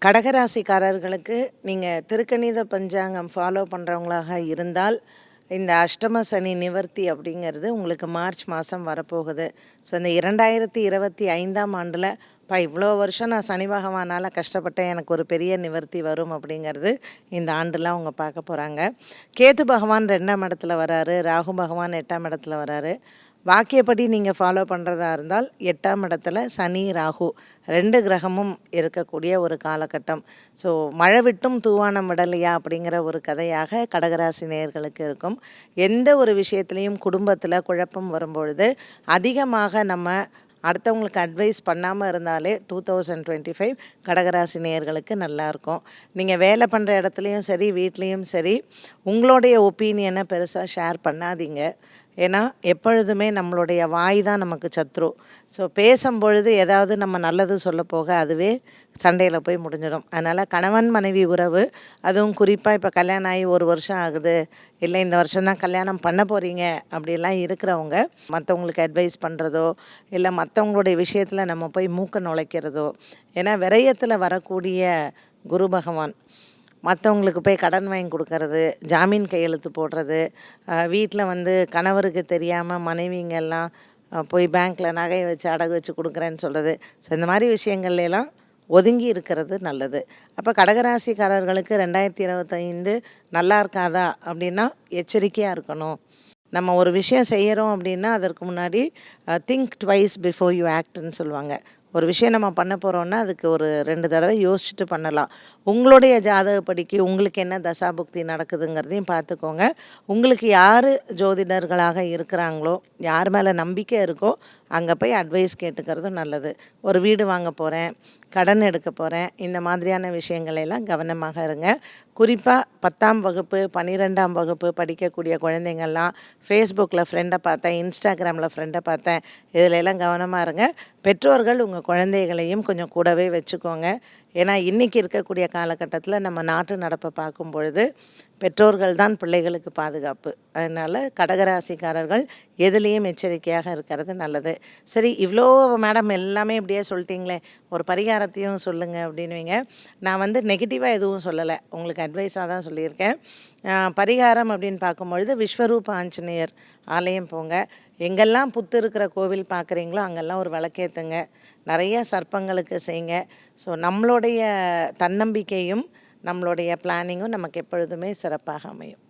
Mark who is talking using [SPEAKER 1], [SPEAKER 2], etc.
[SPEAKER 1] கடகராசிக்காரர்களுக்கு நீங்கள் திருக்கணித பஞ்சாங்கம் ஃபாலோ பண்ணுறவங்களாக இருந்தால் இந்த அஷ்டம சனி நிவர்த்தி அப்படிங்கிறது உங்களுக்கு மார்ச் மாதம் வரப்போகுது. ஸோ இந்த 2025ஆம் ஆண்டில் இவ்வளோ வருஷம் நான் சனி பகவானால் கஷ்டப்பட்டேன், எனக்கு ஒரு பெரிய நிவர்த்தி வரும் அப்படிங்கிறது இந்த ஆண்டில் அவங்க பார்க்க போகிறாங்க. கேது பகவான் 2ஆம் இடத்துல வராரு, ராகு பகவான் 8ஆம் இடத்துல வராரு. வாக்கியப்படி நீங்கள் ஃபாலோ பண்ணுறதா இருந்தால் 8ஆம் இடத்துல சனி ராகு 2 கிரகமும் இருக்கக்கூடிய ஒரு காலகட்டம். ஸோ மழை விட்டும் தூவானம் விடலையா அப்படிங்கிற ஒரு கதையாக கடகராசி நேயர்களுக்கு இருக்கும். எந்த ஒரு விஷயத்துலையும் குடும்பத்தில் குழப்பம் வரும்பொழுது அதிகமாக நம்ம அடுத்தவங்களுக்கு அட்வைஸ் பண்ணாமல் இருந்தாலே 2025 கடகராசி நேயர்களுக்கு நல்லாயிருக்கும். நீங்கள் வேலை பண்ணுற இடத்துலையும் சரி, வீட்லேயும் சரி, உங்களுடைய ஒப்பீனியனை பெருசாக ஷேர் பண்ணாதீங்க. ஏன்னா எப்பொழுதுமே நம்மளுடைய வாய் தான் நமக்கு சத்ரு. ஸோ பேசும்பொழுது ஏதாவது நம்ம நல்லது சொல்ல போக அதுவே சண்டையில் போய் முடிஞ்சிடும். அதனால் கணவன் மனைவி உறவு, அதுவும் குறிப்பாக இப்போ கல்யாணம் ஆகி 1 வருஷம் ஆகுது, இல்லை இந்த வருஷம்தான் கல்யாணம் பண்ண போகிறீங்க அப்படிலாம் இருக்கிறவங்க மற்றவங்களுக்கு அட்வைஸ் பண்ணுறதோ இல்லை மற்றவங்களுடைய விஷயத்தில் நம்ம போய் மூக்க நுழைக்கிறதோ, ஏன்னா விரயத்தில் வரக்கூடிய குரு பகவான் மற்றவங்களுக்கு போய் கடன் வாங்கி கொடுக்கறது, ஜாமீன் கையெழுத்து போடுறது, வீட்டில் கணவருக்கு தெரியாமல் மனைவிங்கெல்லாம் போய் பேங்க்கில் நகையை வச்சு அடகு வச்சு கொடுக்குறேன்னு சொல்கிறது. ஸோ இந்த மாதிரி விஷயங்கள்லாம் ஒதுங்கி இருக்கிறது நல்லது. அப்போ கடகராசிக்காரர்களுக்கு 2025 நல்லா இருக்காதா அப்படின்னா எச்சரிக்கையாக இருக்கணும். நம்ம ஒரு விஷயம் செய்கிறோம் அப்படின்னா அதற்கு முன்னாடி திங்க் ட்வைஸ் பிஃபோர் யூ ஆக்ட்னு சொல்லுவாங்க. ஒரு விஷயம் நம்ம பண்ண போகிறோன்னா அதுக்கு ஒரு 2 தடவை யோசிச்சுட்டு பண்ணலாம். உங்களுடைய ஜாதகப்படிக்கு உங்களுக்கு என்ன தசாபுக்தி நடக்குதுங்கிறதையும் பார்த்துக்கோங்க. உங்களுக்கு யார் ஜோதிடர்களாக இருக்கிறாங்களோ, யார் மேலே நம்பிக்கை இருக்கோ அங்கே போய் அட்வைஸ் கேட்டுக்கிறதும் நல்லது. ஒரு வீடு வாங்க போகிறேன், கடன் எடுக்க போகிறேன், இந்த மாதிரியான விஷயங்களெல்லாம் கவனமாக இருங்க. குறிப்பாக 10ஆம் வகுப்பு 12ஆம் வகுப்பு படிக்கக்கூடிய குழந்தைங்கள்லாம் ஃபேஸ்புக்கில் ஃப்ரெண்டை பார்த்தேன், இன்ஸ்டாகிராமில் ஃப்ரெண்டை பார்த்தேன், இதிலெல்லாம் கவனமாக இருங்க. பெற்றோர்கள் உங்கள் குழந்தைகளையும் கொஞ்சம் கூடவே வச்சுக்கோங்க. ஏன்னா இன்றைக்கி இருக்கக்கூடிய காலகட்டத்தில் நம்ம நாட்டு நடப்பை பார்க்கும் பொழுது பெற்றோர்கள் தான் பிள்ளைகளுக்கு பாதுகாப்பு. அதனால் கடகராசிக்காரர்கள் எதுலேயும் எச்சரிக்கையாக இருக்கிறது நல்லது. சரி, இவ்வளோ மேடம் எல்லாமே இப்படியே சொல்லிட்டீங்களே, ஒரு பரிகாரத்தையும் சொல்லுங்கள் அப்படின்னுவீங்க. நான் நெகட்டிவாக எதுவும் சொல்லலை, உங்களுக்கு அட்வைஸாக தான் சொல்லியிருக்கேன். பரிகாரம் அப்படின்னு பார்க்கும்பொழுது விஸ்வரூப ஆஞ்சநேயர் ஆலயம் போங்க. எங்கெல்லாம் புத்து இருக்கிற கோவில் பார்க்குறீங்களோ அங்கெல்லாம் ஒரு விளக்கேற்றுங்க. நிறைய சர்ப்பங்களுக்கு செய்யுங்க. ஸோ நம்மளுடைய தன்னம்பிக்கையும் நம்மளுடைய பிளானிங்கும் நமக்கு எப்பொழுதுமே சிறப்பாக அமையும்.